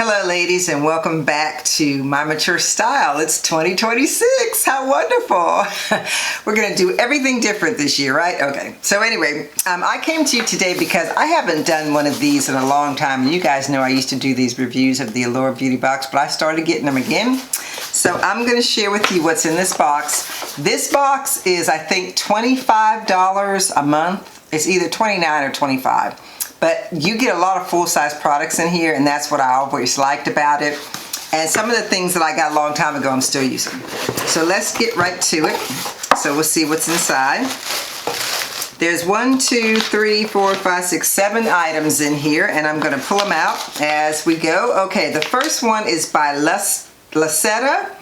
Hello ladies, and welcome back to My Mature Style. It's 2026. How wonderful. We're going to do everything different this year, right? Okay. So anyway, I came to you today because I haven't done one of these in a long time. You guys know I used to do these reviews of the Allure Beauty Box, but I started getting them again. So I'm going to share with you what's in this box. This box is, I think, $25 a month. It's either $29 or $25. But you get a lot of full-size products in here, and that's what I always liked about it. And some of the things that I got a long time ago, I'm still using. So let's get right to it. So we'll see what's inside. There's 1, 2, 3, 4, 5, 6, 7 items in here, and I'm going to pull them out as we go. Okay, the first one is by Lasetta.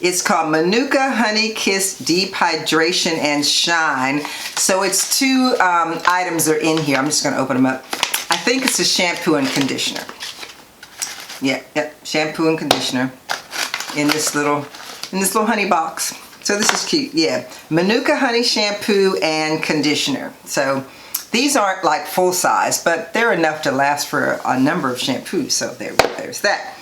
It's called Manuka Honey Kiss Deep Hydration and Shine. So it's two items are in here. I'm just going to open them up. I think it's a shampoo and conditioner. Yep, shampoo and conditioner in this little honey box. So this is cute. Yeah, Manuka Honey Shampoo and Conditioner. So these aren't like full size, but they're enough to last for a number of shampoos. So there's that.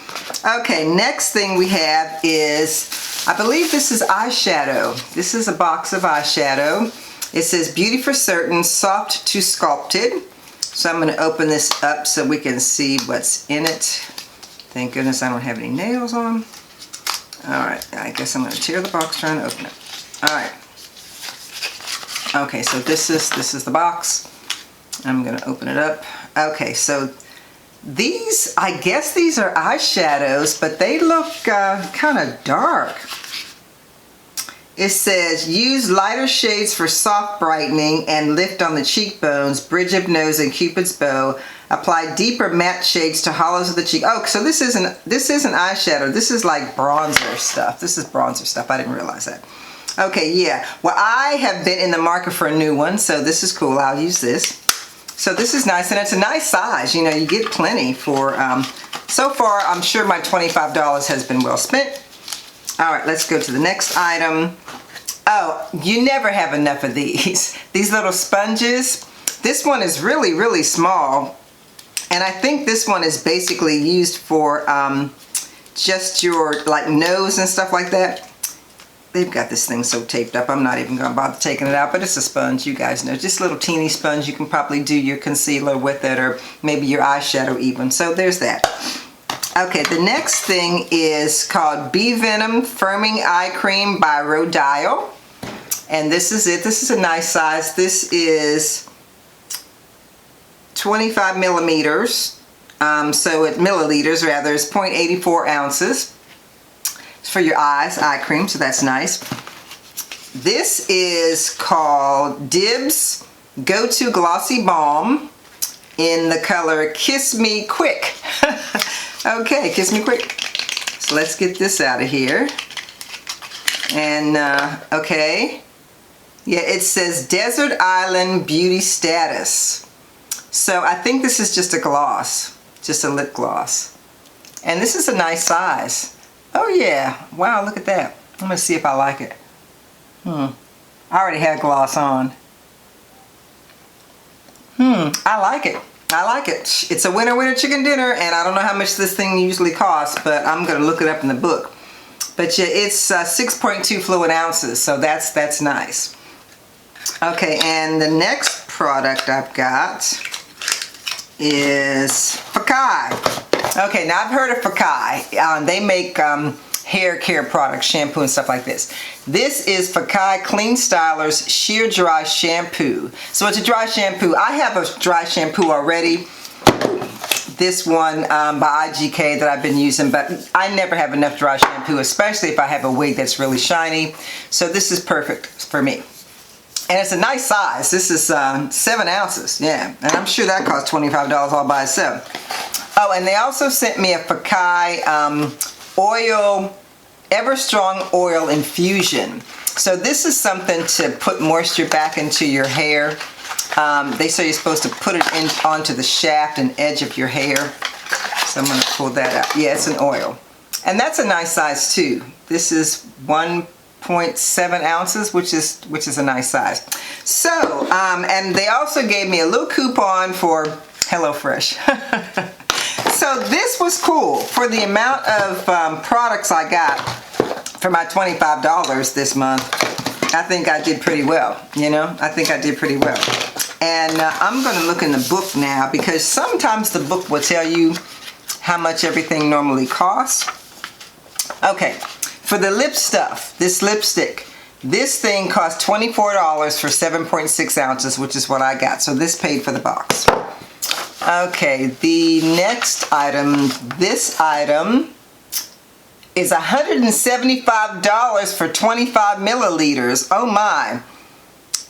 Okay, next thing we have is, I believe this is eyeshadow. This is a box of eyeshadow. It says Beauty for Certain, Soft to Sculpted. So I'm going to open this up so we can see what's in it. Thank goodness I don't have any nails on. Alright, I guess I'm going to tear the box trying to open it. Alright. Okay, so this is the box. I'm going to open it up. Okay, so these, I guess these are eyeshadows, but they look kind of dark. It says, use lighter shades for soft brightening and lift on the cheekbones, bridge of nose, and Cupid's bow. Apply deeper matte shades to hollows of the cheek. Oh, so this isn't eyeshadow. This is like bronzer stuff. This is bronzer stuff. I didn't realize that. Okay, yeah. Well, I have been in the market for a new one, so this is cool. I'll use this. So this is nice, and it's a nice size. You know, you get plenty for, so far, I'm sure my $25 has been well spent. All right, let's go to the next item. Oh, you never have enough of these. These little sponges. This one is really, really small. And I think this one is basically used for just your, like, nose and stuff like that. They've got this thing so taped up, I'm not even going to bother taking it out, but it's a sponge, you guys know. Just a little teeny sponge. You can probably do your concealer with it, or maybe your eyeshadow even. So there's that. Okay, the next thing is called Bee Venom Firming Eye Cream by Rodial. And this is it. This is a nice size. This is 25 millimeters. Milliliters rather. It's 0.84 ounces. For your eyes, eye cream, so that's nice. This is called Dibs Go-To Glossy Balm in the color Kiss Me Quick. Okay, Kiss Me Quick. So let's get this out of here. And, okay. Yeah, it says Desert Island Beauty Status. So I think this is just a gloss, just a lip gloss. And this is a nice size. Oh yeah, wow, look at that. I'm gonna see if I like it. I already had gloss on. I like it. I like it. It's a winner chicken dinner, and I don't know how much this thing usually costs, but I'm gonna look it up in the book. But yeah, it's 6.2 fluid ounces, so that's nice. Okay, and the next product I've got is Fakai. Okay, now I've heard of Fakai. They make hair care products, shampoo and stuff like this. This is Fakai Clean Stylers Sheer Dry Shampoo. So it's a dry shampoo. I have a dry shampoo already. This one by IGK that I've been using, but I never have enough dry shampoo, especially if I have a wig that's really shiny. So this is perfect for me. And it's a nice size. This is 7 ounces, yeah. And I'm sure that costs $25 all by itself. Oh, and they also sent me a Fakai Ever Strong Oil Infusion. So this is something to put moisture back into your hair. They say you're supposed to put it onto the shaft and edge of your hair. So I'm going to pull that out. Yeah, it's an oil. And that's a nice size too. This is 1.7 ounces, which is a nice size. So, and they also gave me a little coupon for HelloFresh. so this was cool. For the amount of products I got for my $25 this month, I think I did pretty well, you know? I think I did pretty well. And I'm gonna look in the book now, because sometimes the book will tell you how much everything normally costs. Okay, for the lip stuff, this lipstick, this thing cost $24 for 7.6 ounces, which is what I got. So this paid for the box. Okay, the next item, this item is $175 for 25 milliliters. Oh my.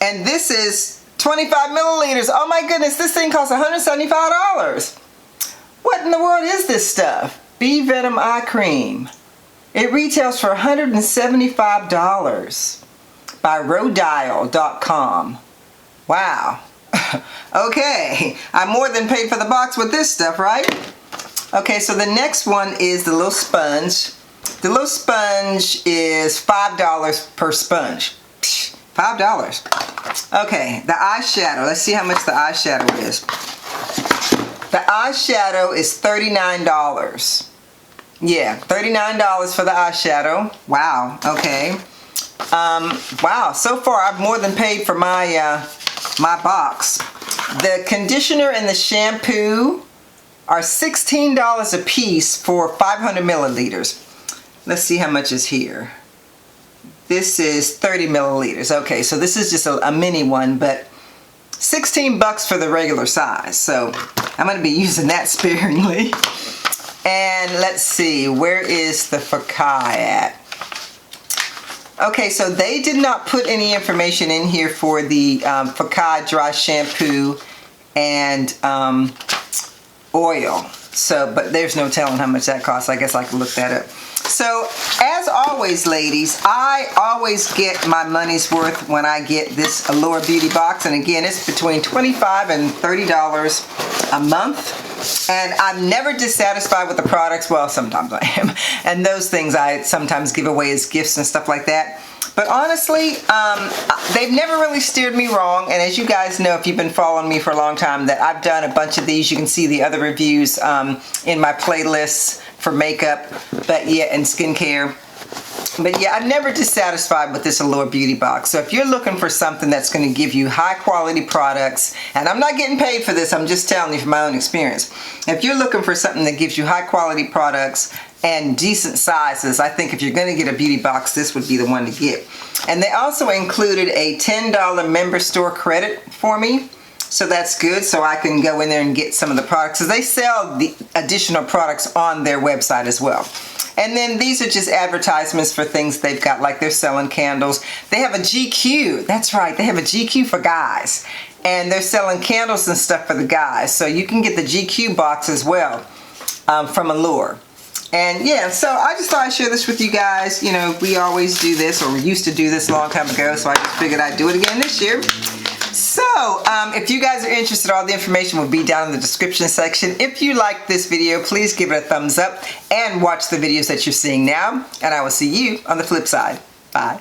And this is 25 milliliters. Oh my goodness, this thing costs $175. What in the world is this stuff? Bee Venom Eye Cream. It retails for $175 by Rodial.com. Wow. Okay, I more than paid for the box with this stuff, right? Okay, so the next one is the little sponge. The little sponge is $5 per sponge. $5. Okay, the eyeshadow. Let's see how much the eyeshadow is. The eyeshadow is $39. Yeah, $39 for the eyeshadow. Wow, okay. Wow, so far I've more than paid for my my box. The conditioner and the shampoo are $16 a piece for 500 milliliters. Let's see how much is here. This is 30 milliliters. Okay, so this is just a mini one, but 16 bucks for the regular size. So I'm gonna be using that sparingly. And let's see, where is the Fakai at? Okay, so they did not put any information in here for the Fakai dry shampoo and oil. So, but there's no telling how much that costs. I guess I can look that up. So, as always, ladies, I always get my money's worth when I get this Allure Beauty Box. And again, it's between $25 and $30 a month. And I'm never dissatisfied with the products. Well, sometimes I am. And those things I sometimes give away as gifts and stuff like that. But honestly, they've never really steered me wrong. And as you guys know, if you've been following me for a long time, that I've done a bunch of these. You can see the other reviews in my playlists for makeup, but yeah, and skincare. But yeah, I'm never dissatisfied with this Allure Beauty Box. So if you're looking for something that's going to give you high quality products, and I'm not getting paid for this, I'm just telling you from my own experience. If you're looking for something that gives you high quality products and decent sizes, I think if you're going to get a beauty box, this would be the one to get. And they also included a $10 member store credit for me. So that's good, so I can go in there and get some of the products. So they sell the additional products on their website as well. And then these are just advertisements for things they've got, like they're selling candles. They have a GQ, that's right, they have a GQ for guys. And they're selling candles and stuff for the guys. So you can get the GQ box as well from Allure. And yeah, so I just thought I'd share this with you guys. You know, we always do this, or we used to do this a long time ago, so I just figured I'd do it again this year. So, if you guys are interested, all the information will be down in the description section. If you like this video, please give it a thumbs up and watch the videos that you're seeing now. And I will see you on the flip side. Bye.